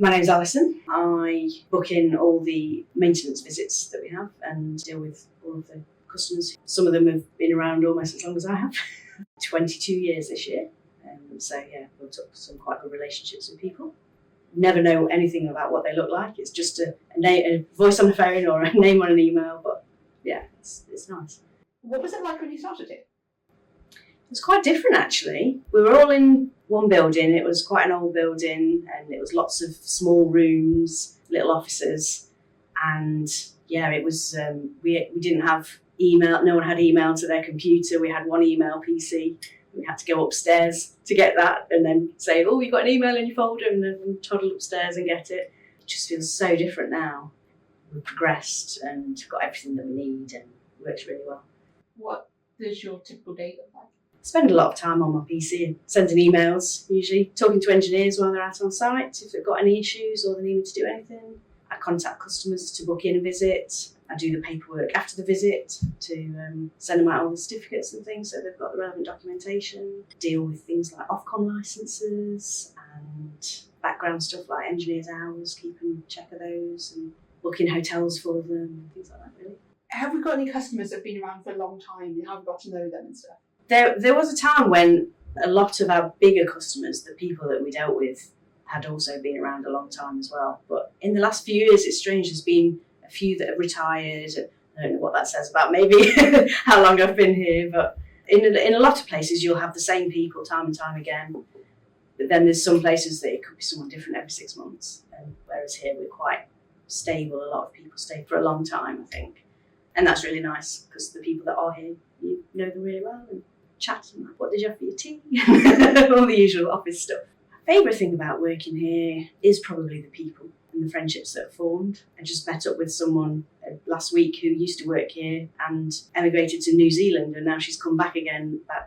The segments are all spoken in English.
My name's Alison. I book in all the maintenance visits that we have and deal with all of the customers. Some of them have been around almost as long as I have. 22 years this year. So yeah, built up some quite good relationships with people. Never know anything about what they look like. It's just a voice on the phone or a name on an email. But yeah, it's nice. What was it like when you started it? It was quite different actually. We were all in one building. It was quite an old building and it was lots of small rooms, little offices. And yeah, it was, we didn't have email. No one had email to their computer. We had one email PC. We had to go upstairs to get that and then say, oh, you've got an email in your folder, and then toddle upstairs and get it. It just feels so different now. We've progressed and got everything that we need and it works really well. What does your typical day look like? I spend a lot of time on my PC and sending emails, usually talking to engineers while they're out on site if they've got any issues or they need me to do anything. I contact customers to book in a visit. I do the paperwork after the visit to send them out all the certificates and things so they've got the relevant documentation. Deal with things like Ofcom licences and background stuff like engineers' hours, keeping check of those and booking hotels for them and things like that really. Have we got any customers that have been around for a long time and you haven't got to know them and stuff? There was a time when a lot of our bigger customers, the people that we dealt with, had also been around a long time as well. But in the last few years, it's strange, there's been a few that have retired. I don't know what that says about maybe how long I've been here, but in a lot of places you'll have the same people time and time again. But then there's some places that it could be someone different every 6 months. Whereas here we're quite stable. A lot of people stay for a long time, I think. And that's really nice because the people that are here, you know them really well and chat and like, what did you have for your tea? All the usual office stuff. My favourite thing about working here is probably the people and the friendships that are formed. I just met up with someone last week who used to work here and emigrated to New Zealand, and now she's come back again about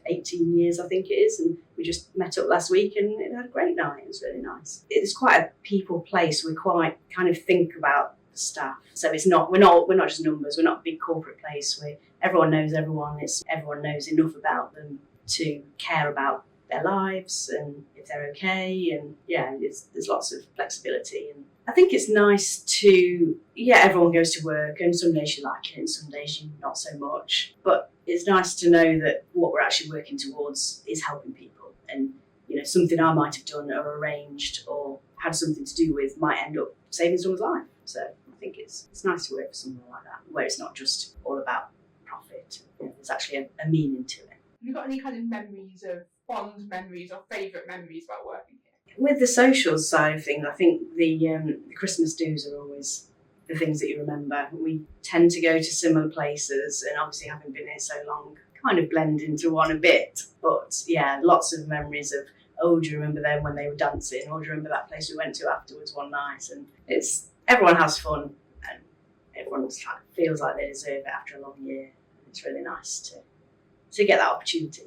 18 years, I think it is, and we just met up last week and it had a great night. It was really nice. It's quite a people place. We quite kind of think about the staff. So we're not just numbers. We're not a big corporate place where everyone knows everyone. Everyone knows enough about them to care about their lives and if they're okay, and yeah, there's lots of flexibility. And I think it's nice to, everyone goes to work and some days you like it and some days you not so much, but it's nice to know that what we're actually working towards is helping people, and something I might have done or arranged or had something to do with might end up saving someone's life. So I think it's nice to work for somewhere like that where it's not just all about profit. There's actually a meaning to it. Have you got any kind of memories of fond memories or favourite memories about working here? With the social side of things, I think the Christmas do's are always the things that you remember. We tend to go to similar places, and obviously having been here so long, kind of blend into one a bit. But yeah, lots of memories of, oh, do you remember them when they were dancing? Or do you remember that place we went to afterwards one night? And everyone has fun and everyone feels like they deserve it after a long year. It's really nice to get that opportunity.